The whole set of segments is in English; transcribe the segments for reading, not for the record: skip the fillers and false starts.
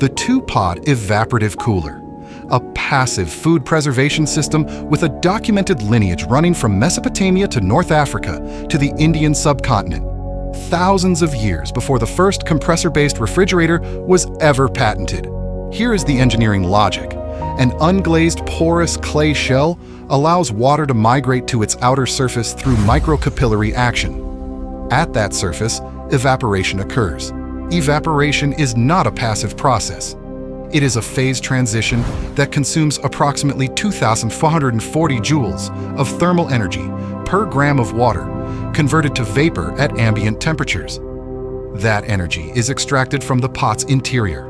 The two-pot evaporative cooler, a passive food preservation system with a documented lineage running from Mesopotamia to North Africa to the Indian subcontinent, thousands of years before the first compressor-based refrigerator was ever patented. Here is the engineering logic. An unglazed porous clay shell allows water to migrate to its outer surface through microcapillary action. At that surface, evaporation occurs. Evaporation is not a passive process. It is a phase transition that consumes approximately 2,440 joules of thermal energy per gram of water, converted to vapor at ambient temperatures. That energy is extracted from the pot's interior.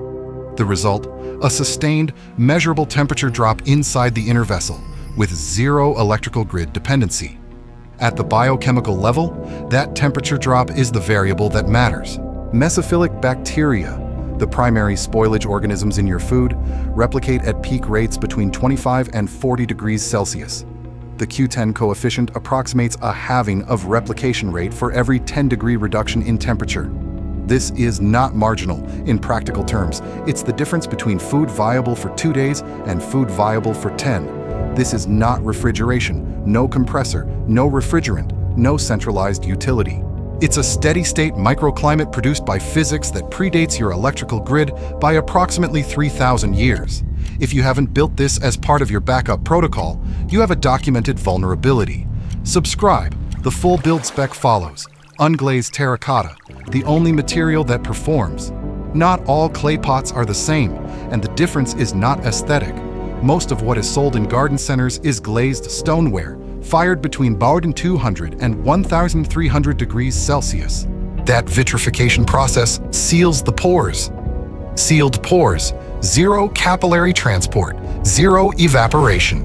The result, a sustained, measurable temperature drop inside the inner vessel, with zero electrical grid dependency. At the biochemical level, that temperature drop is the variable that matters. Mesophilic bacteria, the primary spoilage organisms in your food, replicate at peak rates between 25 and 40 degrees Celsius. The Q10 coefficient approximates a halving of replication rate for every 10-degree reduction in temperature. This is not marginal in practical terms. It's the difference between food viable for 2 days and food viable for 10. This is not refrigeration, no compressor, no refrigerant, no centralized utility. It's a steady-state microclimate produced by physics that predates your electrical grid by approximately 3,000 years. If you haven't built this as part of your backup protocol, you have a documented vulnerability. Subscribe. The full build spec follows. Unglazed terracotta, the only material that performs. Not all clay pots are the same, and the difference is not aesthetic. Most of what is sold in garden centers is glazed stoneware, fired between 200 and 1,300 degrees Celsius. That vitrification process seals the pores. Sealed pores, zero capillary transport, zero evaporation.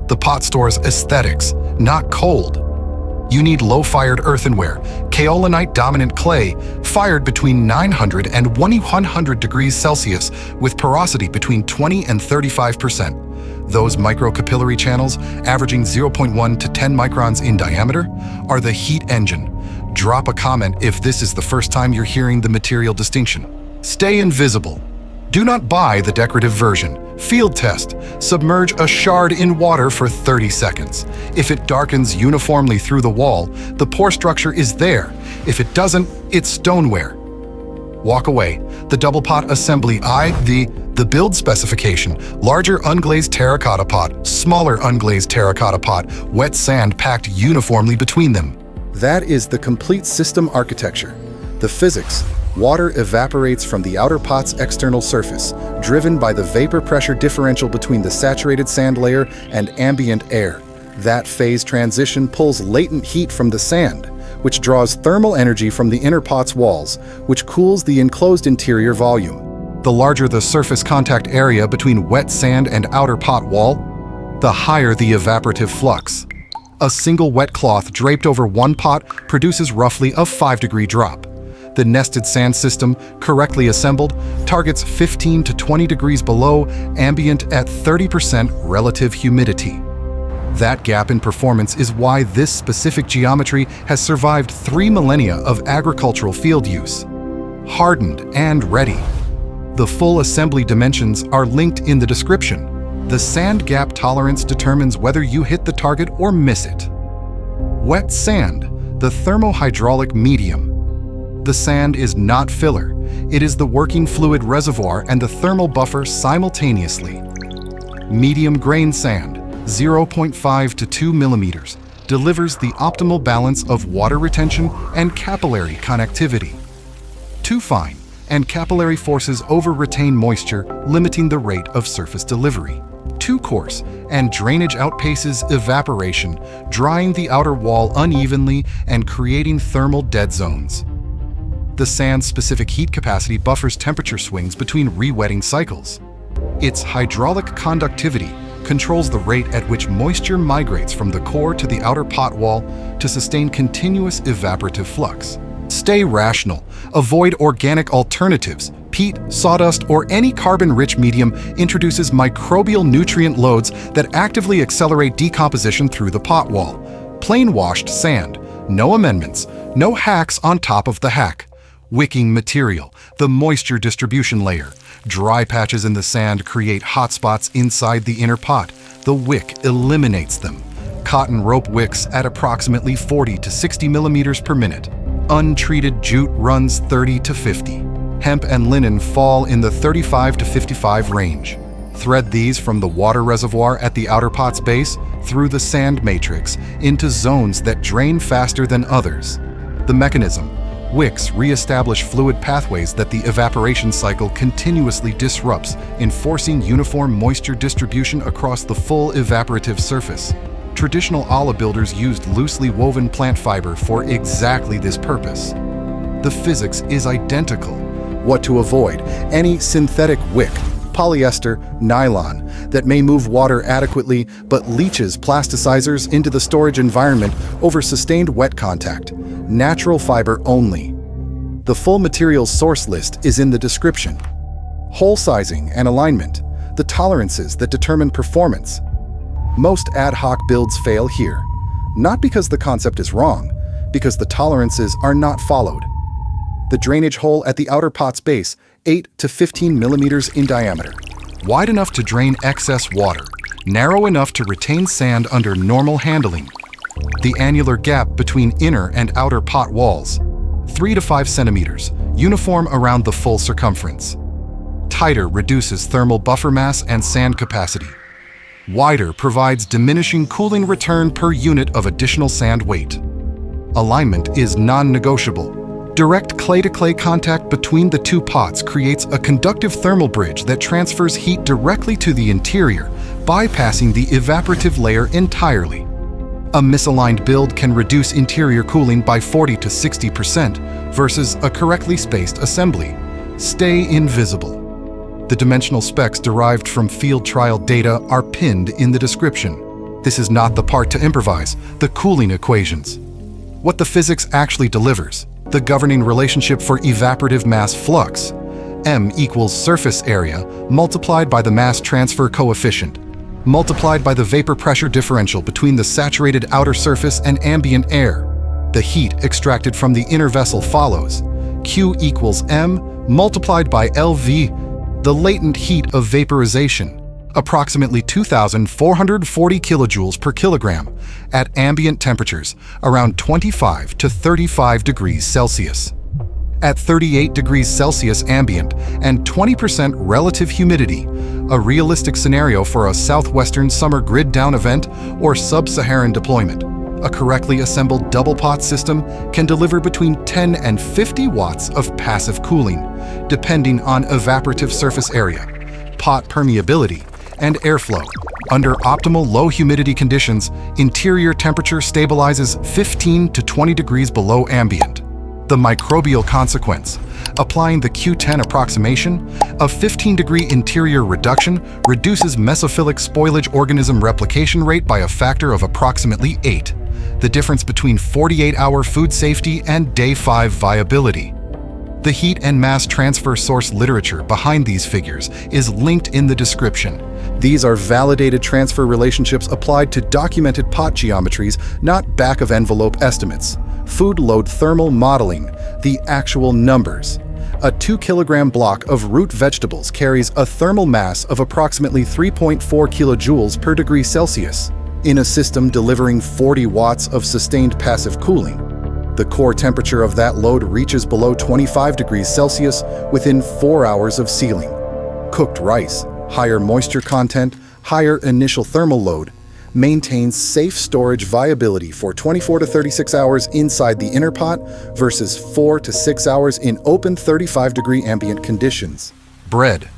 The pot stores aesthetics, not cold. You need low-fired earthenware, kaolinite-dominant clay, fired between 900 and 1,100 degrees Celsius with porosity between 20 and 35%. Those microcapillary channels, averaging 0.1 to 10 microns in diameter, are the heat engine. Drop a comment if this is the first time you're hearing the material distinction. Stay invisible. Do not buy the decorative version. Field test. Submerge a shard in water for 30 seconds. If it darkens uniformly through the wall, the pore structure is there. If it doesn't, it's stoneware. Walk away. The double pot assembly the build specification, larger unglazed terracotta pot, smaller unglazed terracotta pot, wet sand packed uniformly between them. That is the complete system architecture. The physics. Water evaporates from the outer pot's external surface, driven by the vapor pressure differential between the saturated sand layer and ambient air. That phase transition pulls latent heat from the sand, which draws thermal energy from the inner pot's walls, which cools the enclosed interior volume. The larger the surface contact area between wet sand and outer pot wall, the higher the evaporative flux. A single wet cloth draped over one pot produces roughly a 5-degree drop. The nested sand system, correctly assembled, targets 15 to 20 degrees below ambient at 30% relative humidity. That gap in performance is why this specific geometry has survived 3 millennia of agricultural field use. Hardened and ready. The full assembly dimensions are linked in the description. The sand gap tolerance determines whether you hit the target or miss it. Wet sand, the thermohydraulic medium. The sand is not filler. It is the working fluid reservoir and the thermal buffer simultaneously. Medium grain sand, 0.5 to 2 millimeters, delivers the optimal balance of water retention and capillary connectivity. Too fine, and capillary forces over-retain moisture, limiting the rate of surface delivery. Too coarse, and drainage outpaces evaporation, drying the outer wall unevenly and creating thermal dead zones. The sand's specific heat capacity buffers temperature swings between rewetting cycles. Its hydraulic conductivity controls the rate at which moisture migrates from the core to the outer pot wall to sustain continuous evaporative flux. Stay rational. Avoid organic alternatives. Peat, sawdust, or any carbon-rich medium introduces microbial nutrient loads that actively accelerate decomposition through the pot wall. Plain washed sand. No amendments. No hacks on top of the hack. Wicking material, the moisture distribution layer, Dry patches in the sand create hotspots inside the inner pot. The wick eliminates them. Cotton rope wicks at approximately 40 to 60 millimeters per minute. Untreated jute runs 30 to 50. Hemp and linen fall in the 35 to 55 range. Thread these from the water reservoir at the outer pot's base through the sand matrix into zones that drain faster than others. The mechanism: wicks re-establish fluid pathways that the evaporation cycle continuously disrupts, enforcing uniform moisture distribution across the full evaporative surface. Traditional olive builders used loosely woven plant fiber for exactly this purpose. The physics is identical. What to avoid? Any synthetic wick, polyester, nylon, that may move water adequately but leaches plasticizers into the storage environment over sustained wet contact. Natural fiber only. The full materials source list is in the description. Hole sizing and alignment, the tolerances that determine performance. Most ad hoc builds fail here, not because the concept is wrong, because the tolerances are not followed. The drainage hole at the outer pot's base, 8 to 15 millimeters in diameter. Wide enough to drain excess water, narrow enough to retain sand under normal handling. The annular gap between inner and outer pot walls, 3 to 5 centimeters, uniform around the full circumference. Tighter reduces thermal buffer mass and sand capacity. Wider provides diminishing cooling return per unit of additional sand weight. Alignment is non-negotiable. Direct clay-to-clay contact between the two pots creates a conductive thermal bridge that transfers heat directly to the interior, bypassing the evaporative layer entirely. A misaligned build can reduce interior cooling by 40 to 60% versus a correctly spaced assembly. Stay invisible. The dimensional specs derived from field trial data are pinned in the description. This is not the part to improvise, the cooling equations. What the physics actually delivers: the governing relationship for evaporative mass flux. M equals surface area multiplied by the mass transfer coefficient, multiplied by the vapor pressure differential between the saturated outer surface and ambient air. The heat extracted from the inner vessel follows. Q equals M multiplied by LV, the latent heat of vaporization, approximately 2,440 kilojoules per kilogram at ambient temperatures around 25 to 35 degrees Celsius. At 38 degrees Celsius ambient and 20% relative humidity, a realistic scenario for a southwestern summer grid-down event or sub-Saharan deployment, a correctly assembled double pot system can deliver between 10 and 50 watts of passive cooling, depending on evaporative surface area, pot permeability, and airflow. Under optimal low humidity conditions, interior temperature stabilizes 15 to 20 degrees below ambient. The microbial consequence: applying the Q10 approximation, a 15-degree interior reduction reduces mesophilic spoilage organism replication rate by a factor of approximately 8, the difference between 48-hour food safety and day 5 viability. The heat and mass transfer source literature behind these figures is linked in the description. These are validated transfer relationships applied to documented pot geometries, not back-of-envelope estimates. Food load thermal modeling, the actual numbers. A 2-kilogram block of root vegetables carries a thermal mass of approximately 3.4 kilojoules per degree Celsius. In a system delivering 40 watts of sustained passive cooling, the core temperature of that load reaches below 25 degrees Celsius within 4 hours of sealing. Cooked rice, higher moisture content, higher initial thermal load, maintains safe storage viability for 24 to 36 hours inside the inner pot versus 4 to 6 hours in open 35-degree ambient conditions. Bread.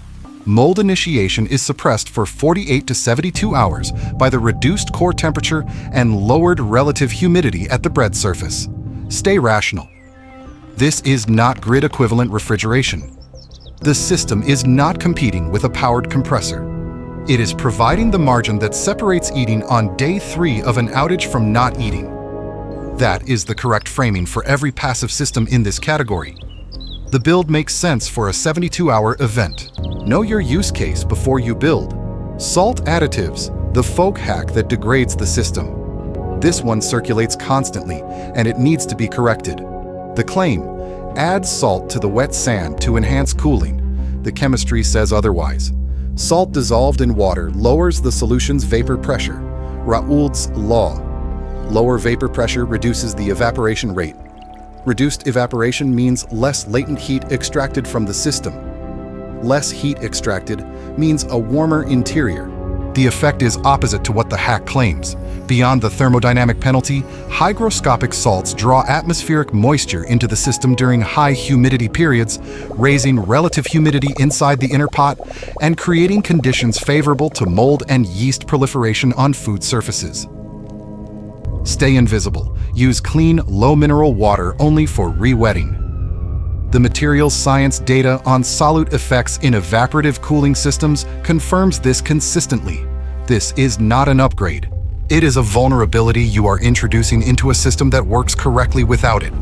Mold initiation is suppressed for 48 to 72 hours by the reduced core temperature and lowered relative humidity at the bread surface. Stay rational. This is not grid-equivalent refrigeration. The system is not competing with a powered compressor. It is providing the margin that separates eating on day 3 of an outage from not eating. That is the correct framing for every passive system in this category. The build makes sense for a 72-hour event. Know your use case before you build. Salt additives, the folk hack that degrades the system. This one circulates constantly, and it needs to be corrected. The claim: add salt to the wet sand to enhance cooling. The chemistry says otherwise. Salt dissolved in water lowers the solution's vapor pressure. Raoult's law. Lower vapor pressure reduces the evaporation rate. Reduced evaporation means less latent heat extracted from the system. Less heat extracted means a warmer interior. The effect is opposite to what the hack claims. Beyond the thermodynamic penalty, hygroscopic salts draw atmospheric moisture into the system during high humidity periods, raising relative humidity inside the inner pot and creating conditions favorable to mold and yeast proliferation on food surfaces. Stay invisible. Use clean, low-mineral water only for rewetting. The materials science data on solute effects in evaporative cooling systems confirms this consistently. This is not an upgrade. It is a vulnerability you are introducing into a system that works correctly without it.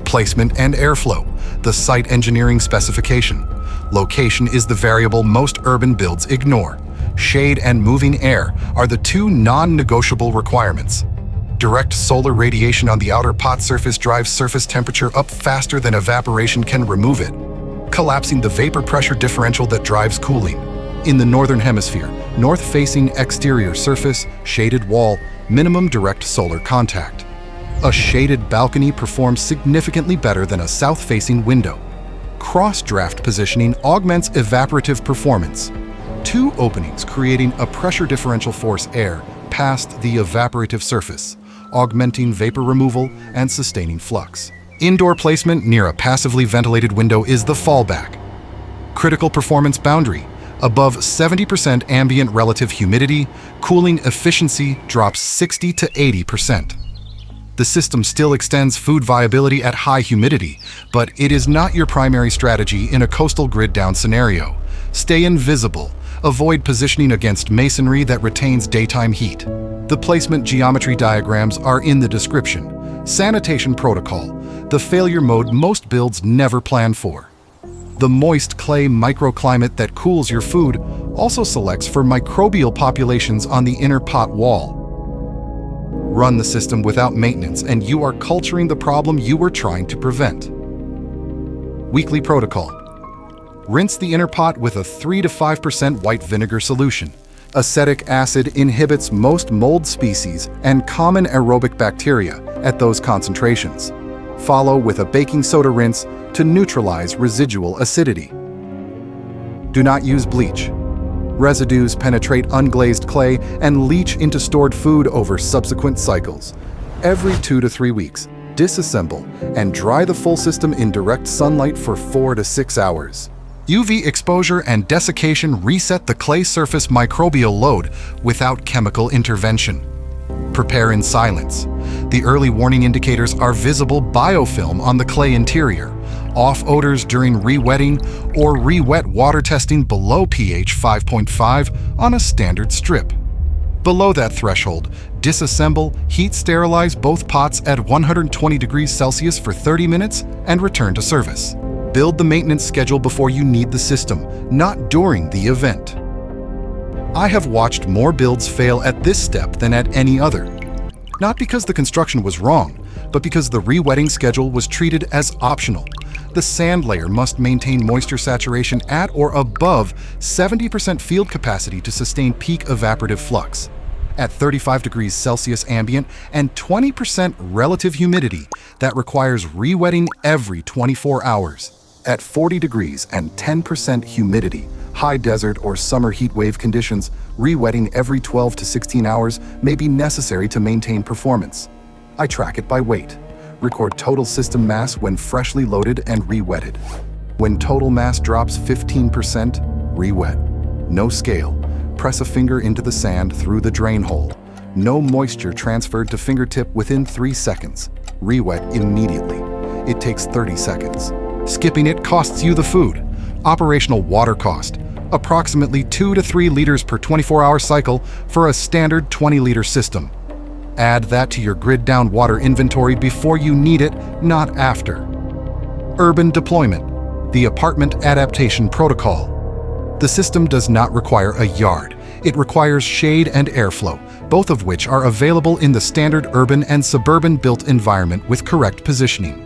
Placement and airflow, the site engineering specification. Location is the variable most urban builds ignore. Shade and moving air are the two non-negotiable requirements. Direct solar radiation on the outer pot surface drives surface temperature up faster than evaporation can remove it, collapsing the vapor pressure differential that drives cooling. In the northern hemisphere, north-facing exterior surface, shaded wall, minimum direct solar contact. A shaded balcony performs significantly better than a south-facing window. Cross-draft positioning augments evaporative performance. Two openings creating a pressure differential force air past the evaporative surface, augmenting vapor removal and sustaining flux. Indoor placement near a passively ventilated window is the fallback. Critical performance boundary. Above 70% ambient relative humidity, cooling efficiency drops 60 to 80%. The system still extends food viability at high humidity, but it is not your primary strategy in a coastal grid-down scenario. Stay invisible. Avoid positioning against masonry that retains daytime heat. The placement geometry diagrams are in the description. Sanitation protocol, the failure mode most builds never plan for. The moist clay microclimate that cools your food also selects for microbial populations on the inner pot wall. Run the system without maintenance and you are culturing the problem you were trying to prevent. Weekly protocol. Rinse the inner pot with a 3 to 5% white vinegar solution. Acetic acid inhibits most mold species and common aerobic bacteria at those concentrations. Follow with a baking soda rinse to neutralize residual acidity. Do not use bleach. Residues penetrate unglazed clay and leach into stored food over subsequent cycles. Every 2 to 3 weeks, disassemble and dry the full system in direct sunlight for 4 to 6 hours. UV exposure and desiccation reset the clay surface microbial load without chemical intervention. Prepare in silence. The early warning indicators are visible biofilm on the clay interior, off odors during rewetting, or rewet water testing below pH 5.5 on a standard strip. Below that threshold, disassemble, heat sterilize both pots at 120 degrees Celsius for 30 minutes and return to service. Build the maintenance schedule before you need the system, not during the event. I have watched more builds fail at this step than at any other. Not because the construction was wrong, but because the rewetting schedule was treated as optional. The sand layer must maintain moisture saturation at or above 70% field capacity to sustain peak evaporative flux. At 35 degrees Celsius ambient and 20% relative humidity, that requires rewetting every 24 hours. At 40 degrees and 10% humidity, high desert or summer heat wave conditions, rewetting every 12 to 16 hours may be necessary to maintain performance. I track it by weight. Record total system mass when freshly loaded and rewetted. When total mass drops 15%, rewet. No scale. Press a finger into the sand through the drain hole. No moisture transferred to fingertip within 3 seconds. Rewet immediately. It takes 30 seconds. Skipping it costs you the food. Operational water cost, approximately 2 to 3 liters per 24-hour cycle for a standard 20-liter system. Add that to your grid-down water inventory before you need it, not after. Urban deployment, the apartment adaptation protocol. The system does not require a yard. It requires shade and airflow, both of which are available in the standard urban and suburban built environment with correct positioning.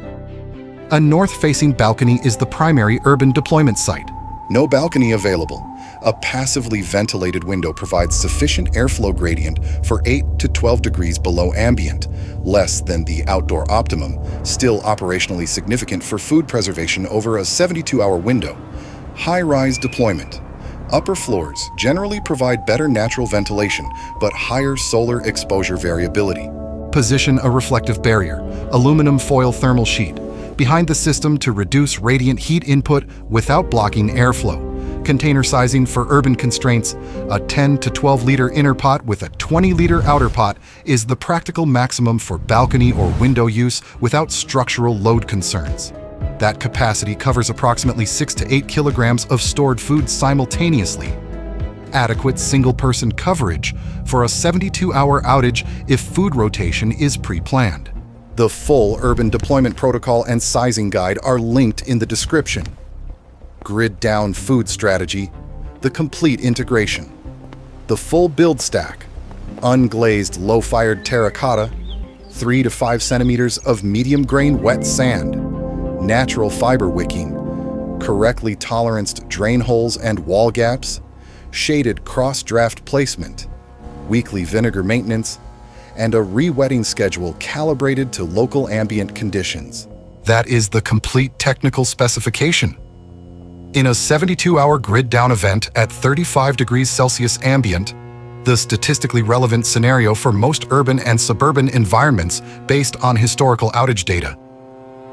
A north-facing balcony is the primary urban deployment site. No balcony available. A passively ventilated window provides sufficient airflow gradient for 8 to 12 degrees below ambient, less than the outdoor optimum, still operationally significant for food preservation over a 72-hour window. High-rise deployment. Upper floors generally provide better natural ventilation, but higher solar exposure variability. Position a reflective barrier, aluminum foil thermal sheet, behind the system to reduce radiant heat input without blocking airflow. Container sizing for urban constraints, a 10 to 12 liter inner pot with a 20 liter outer pot is the practical maximum for balcony or window use without structural load concerns. That capacity covers approximately 6 to 8 kilograms of stored food simultaneously. Adequate single-person coverage for a 72-hour outage if food rotation is pre-planned. The full urban deployment protocol and sizing guide are linked in the description. Grid-down food strategy, the complete integration. The full build stack, unglazed low-fired terracotta, 3 to 5 centimeters of medium-grain wet sand, natural fiber wicking, correctly toleranced drain holes and wall gaps, shaded cross-draft placement, weekly vinegar maintenance, and a rewetting schedule calibrated to local ambient conditions. That is the complete technical specification. In a 72-hour grid-down event at 35 degrees Celsius ambient, the statistically relevant scenario for most urban and suburban environments based on historical outage data.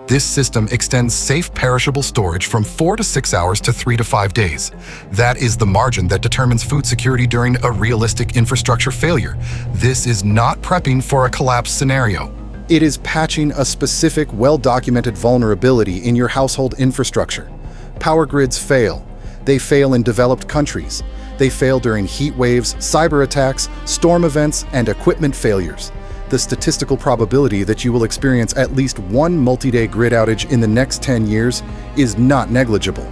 This system extends safe perishable storage from 4 to 6 hours to 3 to 5 days. That is the margin that determines food security during a realistic infrastructure failure. This is not prepping for a collapse scenario. It is patching a specific, well-documented vulnerability in your household infrastructure. Power grids fail. They fail in developed countries. They fail during heat waves, cyber attacks, storm events, and equipment failures. The statistical probability that you will experience at least one multi-day grid outage in the next 10 years is not negligible.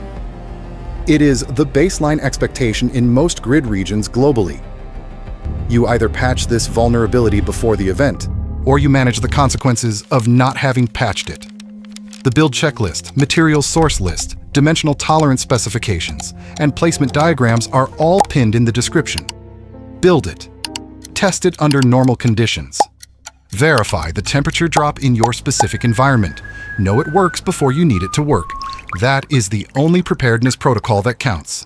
It is the baseline expectation in most grid regions globally. You either patch this vulnerability before the event, or you manage the consequences of not having patched it. The build checklist, material source list, dimensional tolerance specifications, and placement diagrams are all pinned in the description. Build it. Test it under normal conditions. Verify the temperature drop in your specific environment. Know it works before you need it to work. That is the only preparedness protocol that counts.